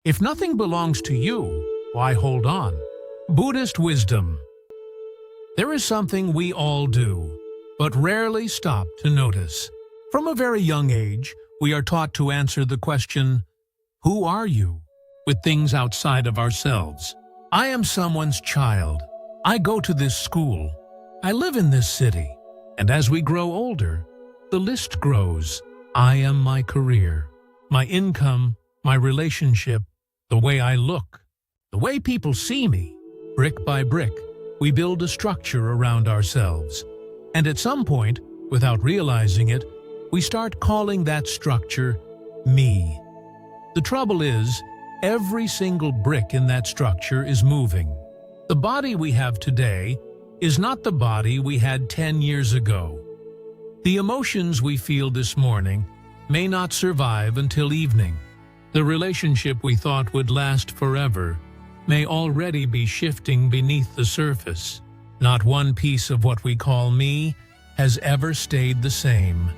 If nothing belongs to you, why hold on? Buddhist wisdom. There is something we all do, but rarely stop to notice. From a very young age, we are taught to answer the question, who are you? With things outside of ourselves. I am someone's child. I go to this school. I live in this city. And as we grow older, the list grows. I am my career, my income, my relationship, the way I look, the way people see me. Brick by brick, we build a structure around ourselves. And at some point, without realizing it, we start calling that structure me. The trouble is, every single brick in that structure is moving. The body we have today is not the body we had 10 years ago. The emotions we feel this morning may not survive until evening. The relationship we thought would last forever may already be shifting beneath the surface. Not one piece of what we call me has ever stayed the same.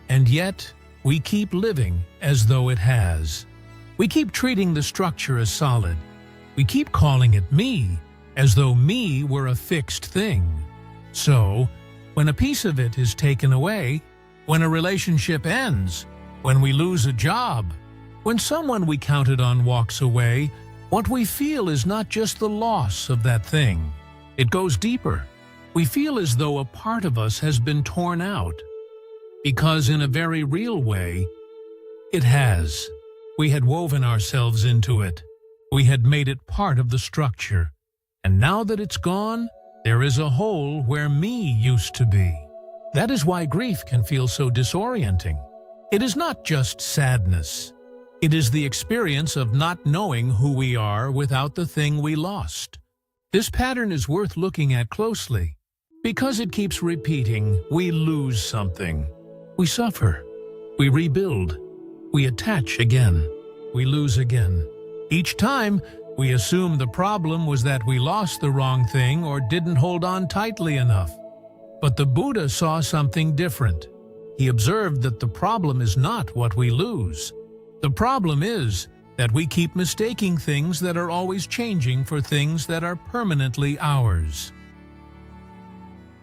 And yet, we keep living as though it has. We keep treating the structure as solid. We keep calling it me, as though me were a fixed thing. So, when a piece of it is taken away, when a relationship ends, when we lose a job, when someone we counted on walks away, what we feel is not just the loss of that thing. It goes deeper. We feel as though a part of us has been torn out. Because in a very real way, it has. We had woven ourselves into it. We had made it part of the structure. And now that it's gone, there is a hole where me used to be. That is why grief can feel so disorienting. It is not just sadness. It is the experience of not knowing who we are without the thing we lost. This pattern is worth looking at closely. Because it keeps repeating, we lose something. We suffer. We rebuild. We attach again. We lose again. Each time, we assume the problem was that we lost the wrong thing or didn't hold on tightly enough. But the Buddha saw something different. He observed that the problem is not what we lose. The problem is that we keep mistaking things that are always changing for things that are permanently ours.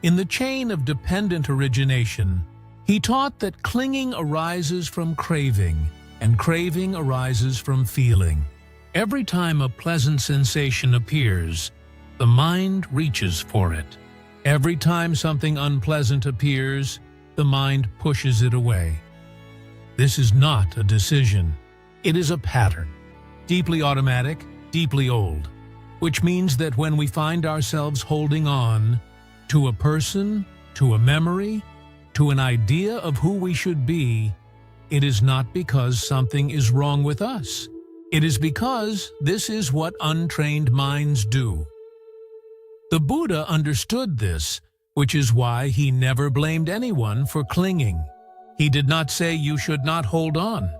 In the chain of dependent origination, he taught that clinging arises from craving, and craving arises from feeling. Every time a pleasant sensation appears, the mind reaches for it. Every time something unpleasant appears, the mind pushes it away. This is not a decision. It is a pattern, deeply automatic, deeply old, which means that when we find ourselves holding on to a person, to a memory, to an idea of who we should be, it is not because something is wrong with us. It is because this is what untrained minds do. The Buddha understood this, which is why he never blamed anyone for clinging. He did not say you should not hold on.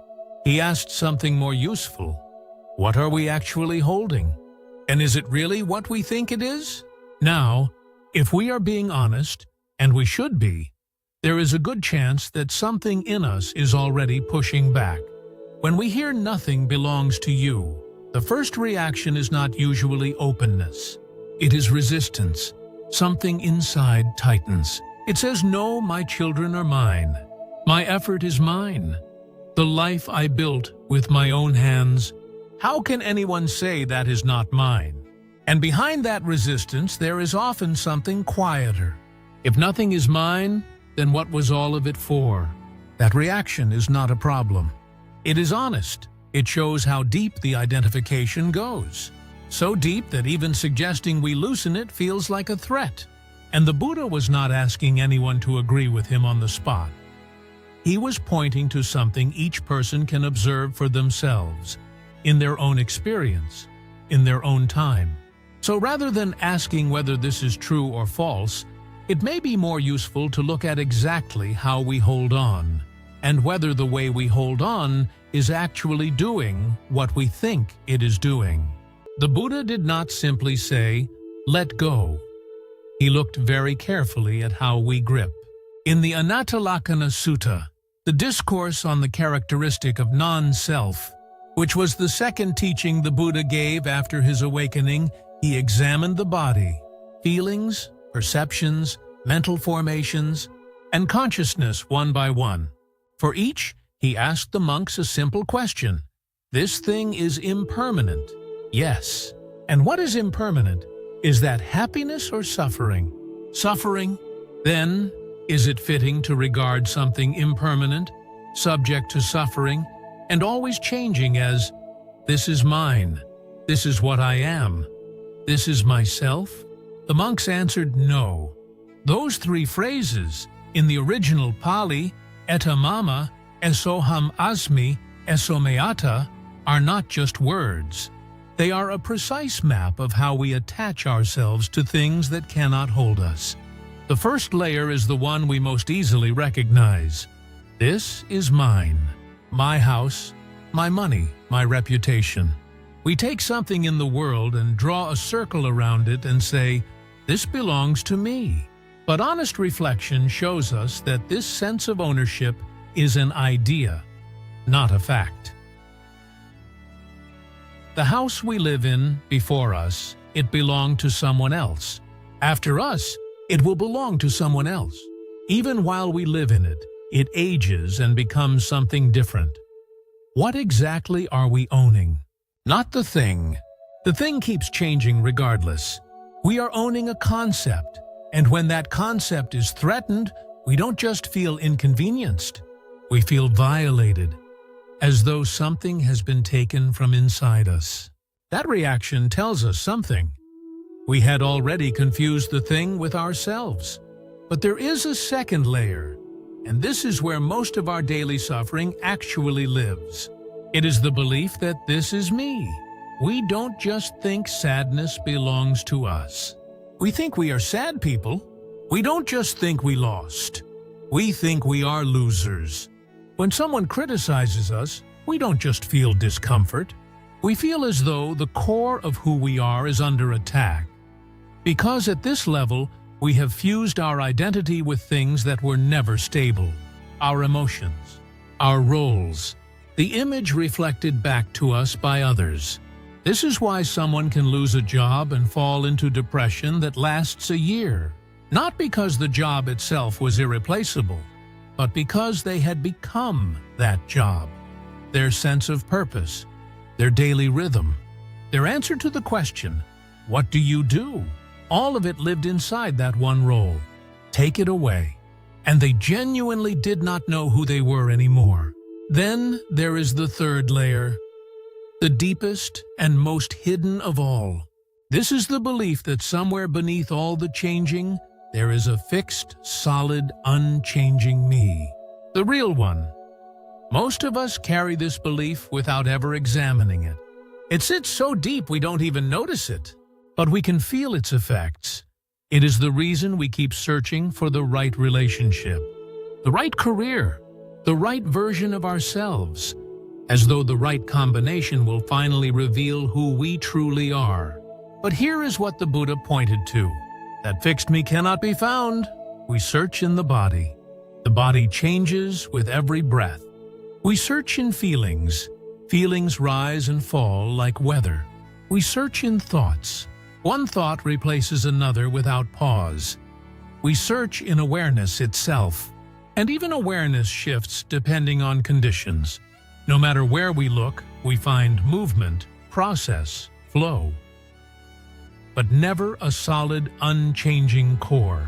He asked something more useful. What are we actually holding? And is it really what we think it is? Now, if we are being honest, and we should be, there is a good chance that something in us is already pushing back. When we hear nothing belongs to you, the first reaction is not usually openness. It is resistance. Something inside tightens. It says, no, my children are mine. My effort is mine. The life I built with my own hands. How can anyone say that is not mine? And behind that resistance, there is often something quieter. If nothing is mine, then what was all of it for? That reaction is not a problem. It is honest. It shows how deep the identification goes. So deep that even suggesting we loosen it feels like a threat. And the Buddha was not asking anyone to agree with him on the spot. He was pointing to something each person can observe for themselves, in their own experience, in their own time. So rather than asking whether this is true or false, it may be more useful to look at exactly how we hold on, and whether the way we hold on is actually doing what we think it is doing. The Buddha did not simply say, let go. He looked very carefully at how we grip. In the Anatalakkhana Sutta, the discourse on the characteristic of non-self, which was the second teaching the Buddha gave after his awakening. He examined the body, feelings, perceptions, mental formations, and consciousness one by one. For each, he asked the monks a simple question. This thing is impermanent. Yes. And what is impermanent? Is that happiness or suffering? Suffering? Then, is it fitting to regard something impermanent, subject to suffering, and always changing as, this is mine, this is what I am, this is myself? The monks answered no. Those three phrases, in the original Pali, eta mama, esoham asmi, esomeata, are not just words. They are a precise map of how we attach ourselves to things that cannot hold us. The first layer is the one we most easily recognize. This is mine, my house, my money, my reputation. We take something in the world and draw a circle around it and say, this belongs to me. But honest reflection shows us that this sense of ownership is an idea, not a fact. The house we live in, before us, it belonged to someone else. After us, it will belong to someone else. Even while we live in it, it ages and becomes something different. What exactly are we owning? Not the thing. The thing keeps changing regardless. We are owning a concept, and when that concept is threatened, we don't just feel inconvenienced. We feel violated, as though something has been taken from inside us. That reaction tells us something. We had already confused the thing with ourselves. But there is a second layer, and this is where most of our daily suffering actually lives. It is the belief that this is me. We don't just think sadness belongs to us. We think we are sad people. We don't just think we lost. We think we are losers. When someone criticizes us, we don't just feel discomfort. We feel as though the core of who we are is under attack. Because at this level, we have fused our identity with things that were never stable. Our emotions, our roles, the image reflected back to us by others. This is why someone can lose a job and fall into depression that lasts a year. Not because the job itself was irreplaceable, but because they had become that job. Their sense of purpose, their daily rhythm, their answer to the question, what do you do? All of it lived inside that one role. Take it away. And they genuinely did not know who they were anymore. Then there is the third layer, the deepest and most hidden of all. This is the belief that somewhere beneath all the changing, there is a fixed, solid, unchanging me. The real one. Most of us carry this belief without ever examining it. It sits so deep we don't even notice it. But we can feel its effects. It is the reason we keep searching for the right relationship, the right career, the right version of ourselves, as though the right combination will finally reveal who we truly are. But here is what the Buddha pointed to. That fixed me cannot be found. We search in the body. The body changes with every breath. We search in feelings. Feelings rise and fall like weather. We search in thoughts. One thought replaces another without pause. We search in awareness itself, and even awareness shifts depending on conditions. No matter where we look, we find movement, process, flow. But never a solid, unchanging core.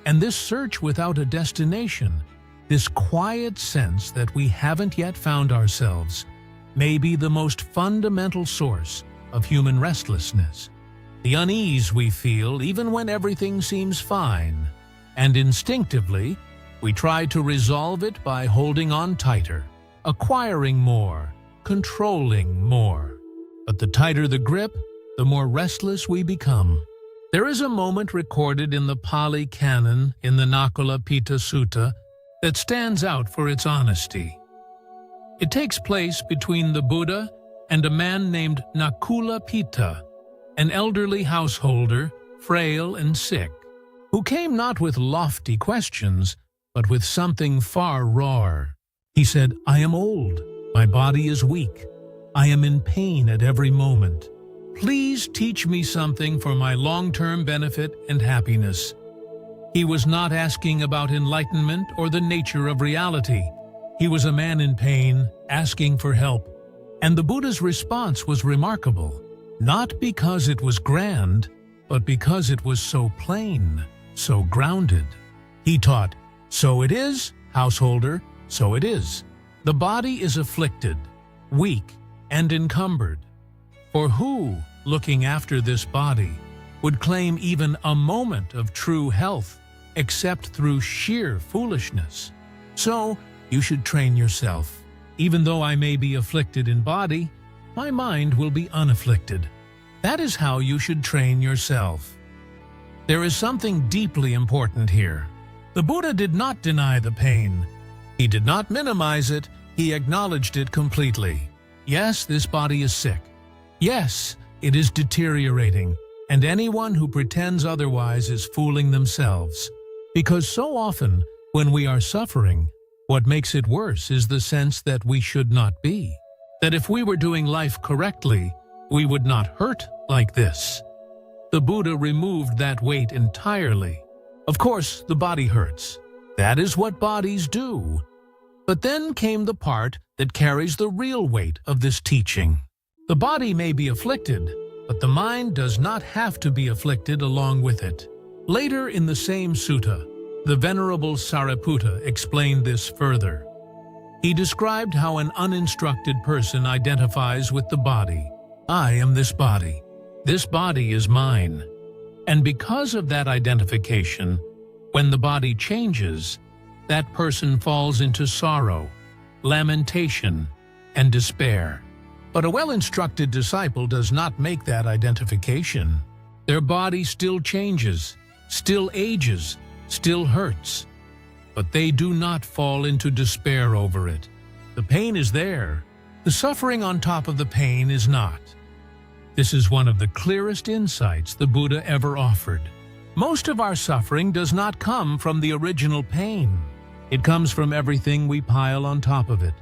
And this search without a destination, this quiet sense that we haven't yet found ourselves, may be the most fundamental source of human restlessness. The unease we feel even when everything seems fine, and instinctively, we try to resolve it by holding on tighter, acquiring more, controlling more. But the tighter the grip, the more restless we become. There is a moment recorded in the Pali Canon in the Nakula Pitta Sutta that stands out for its honesty. It takes place between the Buddha and a man named Nakula Pitta, an elderly householder, frail and sick, who came not with lofty questions, but with something far rawer. He said, I am old, my body is weak, I am in pain at every moment. Please teach me something for my long-term benefit and happiness. He was not asking about enlightenment or the nature of reality. He was a man in pain, asking for help. And the Buddha's response was remarkable, not because it was grand, but because it was so plain, so grounded. He taught, "So it is, householder, so it is. The body is afflicted, weak, and encumbered. For who, looking after this body, would claim even a moment of true health, except through sheer foolishness? So, you should train yourself. Even though I may be afflicted in body, my mind will be unafflicted. That is how you should train yourself." There is something deeply important here. The Buddha did not deny the pain. He did not minimize it, he acknowledged it completely. Yes, this body is sick. Yes, it is deteriorating, and anyone who pretends otherwise is fooling themselves. Because so often, when we are suffering, what makes it worse is the sense that we should not be. That if we were doing life correctly, we would not hurt like this. The Buddha removed that weight entirely. Of course, the body hurts. That is what bodies do. But then came the part that carries the real weight of this teaching. The body may be afflicted, but the mind does not have to be afflicted along with it. Later in the same sutta, the Venerable Sariputta explained this further. He described how an uninstructed person identifies with the body. I am this body. This body is mine. And because of that identification, when the body changes, that person falls into sorrow, lamentation, and despair. But a well-instructed disciple does not make that identification. Their body still changes, still ages, still hurts, but they do not fall into despair over it. The pain is there. The suffering on top of the pain is not. This is one of the clearest insights the Buddha ever offered. Most of our suffering does not come from the original pain. It comes from everything we pile on top of it.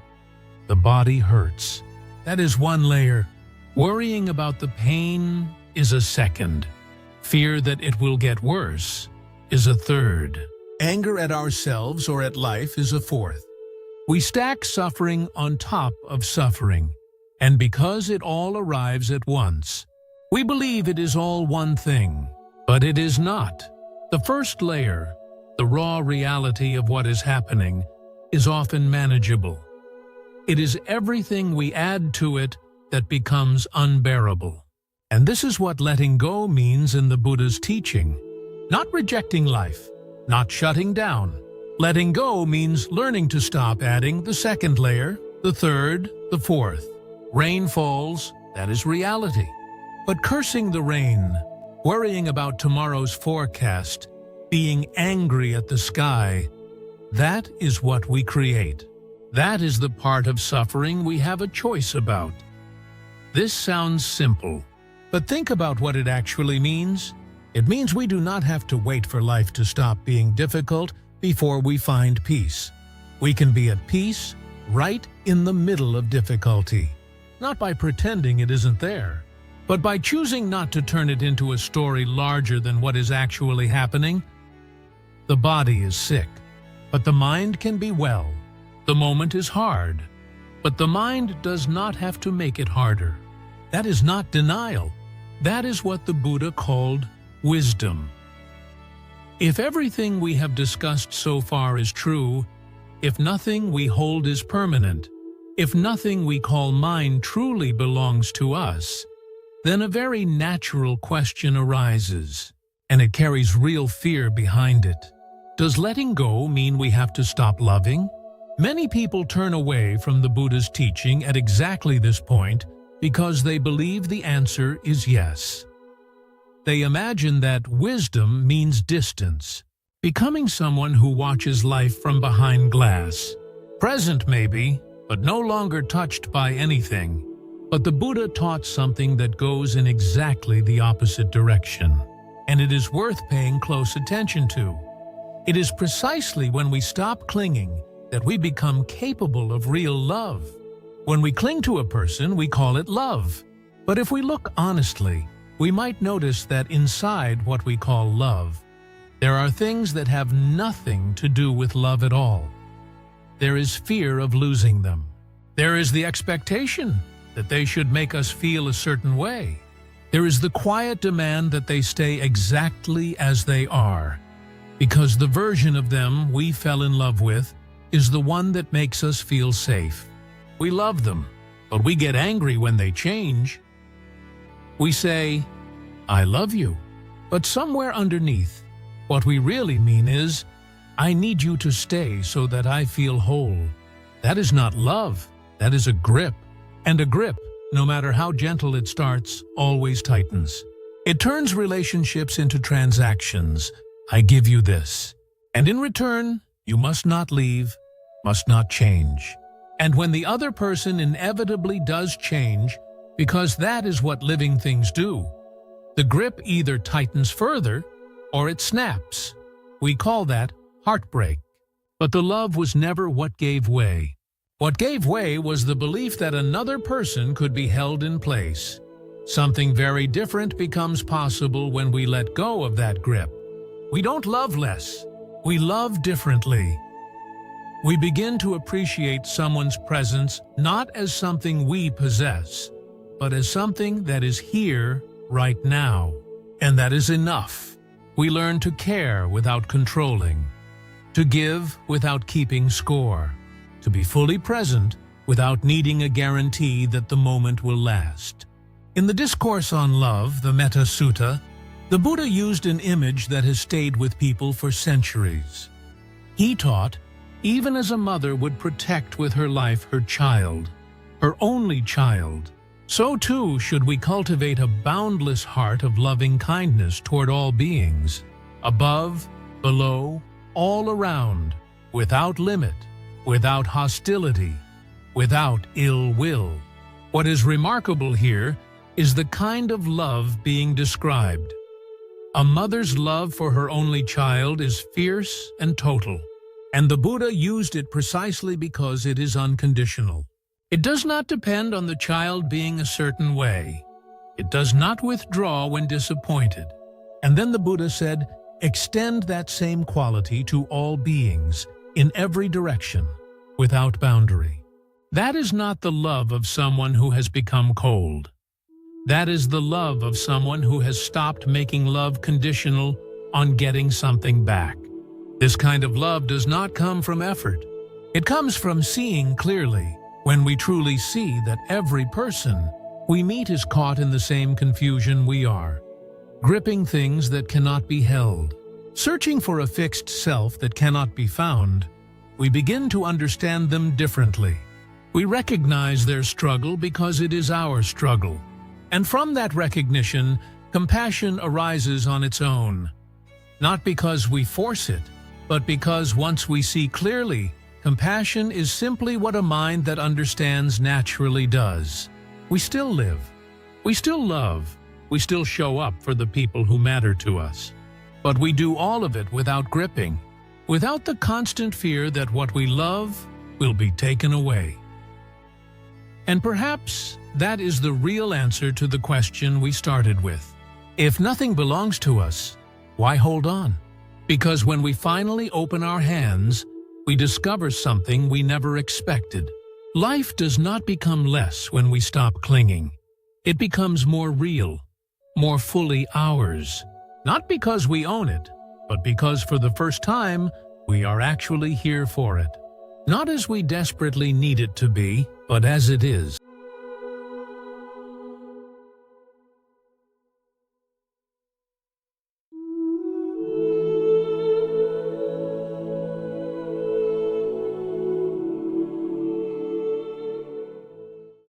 The body hurts. That is one layer. Worrying about the pain is a second. Fear that it will get worse is a third. Anger at ourselves or at life is a fourth. We stack suffering on top of suffering, and because it all arrives at once, we believe it is all one thing, but it is not. The first layer, the raw reality of what is happening, is often manageable. It is everything we add to it that becomes unbearable. And this is what letting go means in the Buddha's teaching. Not rejecting life, not shutting down. Letting go means learning to stop adding the second layer, the third, the fourth. Rain falls, that is reality. But cursing the rain, worrying about tomorrow's forecast, being angry at the sky, that is what we create. That is the part of suffering we have a choice about. This sounds simple, but think about what it actually means. It means we do not have to wait for life to stop being difficult before we find peace. We can be at peace right in the middle of difficulty, not by pretending it isn't there, but by choosing not to turn it into a story larger than what is actually happening. The body is sick, but the mind can be well. The moment is hard, but the mind does not have to make it harder. That is not denial. That is what the Buddha called wisdom. If everything we have discussed so far is true, if nothing we hold is permanent, if nothing we call mine truly belongs to us, then a very natural question arises, and it carries real fear behind it. Does letting go mean we have to stop loving? Many people turn away from the Buddha's teaching at exactly this point because they believe the answer is yes. They imagine that wisdom means distance, becoming someone who watches life from behind glass. Present maybe, but no longer touched by anything. But the Buddha taught something that goes in exactly the opposite direction, and it is worth paying close attention to. It is precisely when we stop clinging that we become capable of real love. When we cling to a person, we call it love. But if we look honestly, we might notice that inside what we call love, there are things that have nothing to do with love at all. There is fear of losing them. There is the expectation that they should make us feel a certain way. There is the quiet demand that they stay exactly as they are, because the version of them we fell in love with is the one that makes us feel safe. We love them, but we get angry when they change. We say, "I love you," but somewhere underneath, what we really mean is, "I need you to stay so that I feel whole." That is not love, that is a grip. And a grip, no matter how gentle it starts, always tightens. It turns relationships into transactions. I give you this, and in return, you must not leave, must not change. And when the other person inevitably does change, because that is what living things do, the grip either tightens further or it snaps. We call that heartbreak. But the love was never what gave way. What gave way was the belief that another person could be held in place. Something very different becomes possible when we let go of that grip. We don't love less. We love differently. We begin to appreciate someone's presence not as something we possess, but as something that is here right now. And that is enough. We learn to care without controlling, to give without keeping score, to be fully present without needing a guarantee that the moment will last. In the Discourse on Love, the Metta Sutta, the Buddha used an image that has stayed with people for centuries. He taught, even as a mother would protect with her life her child, her only child, so too should we cultivate a boundless heart of loving kindness toward all beings, above, below, all around, without limit, without hostility, without ill will. What is remarkable here is the kind of love being described. A mother's love for her only child is fierce and total, and the Buddha used it precisely because it is unconditional. It does not depend on the child being a certain way. It does not withdraw when disappointed. And then the Buddha said, extend that same quality to all beings, in every direction, without boundary. That is not the love of someone who has become cold. That is the love of someone who has stopped making love conditional on getting something back. This kind of love does not come from effort. It comes from seeing clearly, when we truly see that every person we meet is caught in the same confusion we are, gripping things that cannot be held, searching for a fixed self that cannot be found. We begin to understand them differently. We recognize their struggle because it is our struggle. And from that recognition, compassion arises on its own. Not because we force it, but because once we see clearly, compassion is simply what a mind that understands naturally does. We still live. We still love. We still show up for the people who matter to us. But we do all of it without gripping, without the constant fear that what we love will be taken away. And perhaps that is the real answer to the question we started with. If nothing belongs to us, why hold on? Because when we finally open our hands, we discover something we never expected. Life does not become less when we stop clinging. It becomes more real, more fully ours. Not because we own it, but because for the first time, we are actually here for it. Not as we desperately need it to be, but as it is.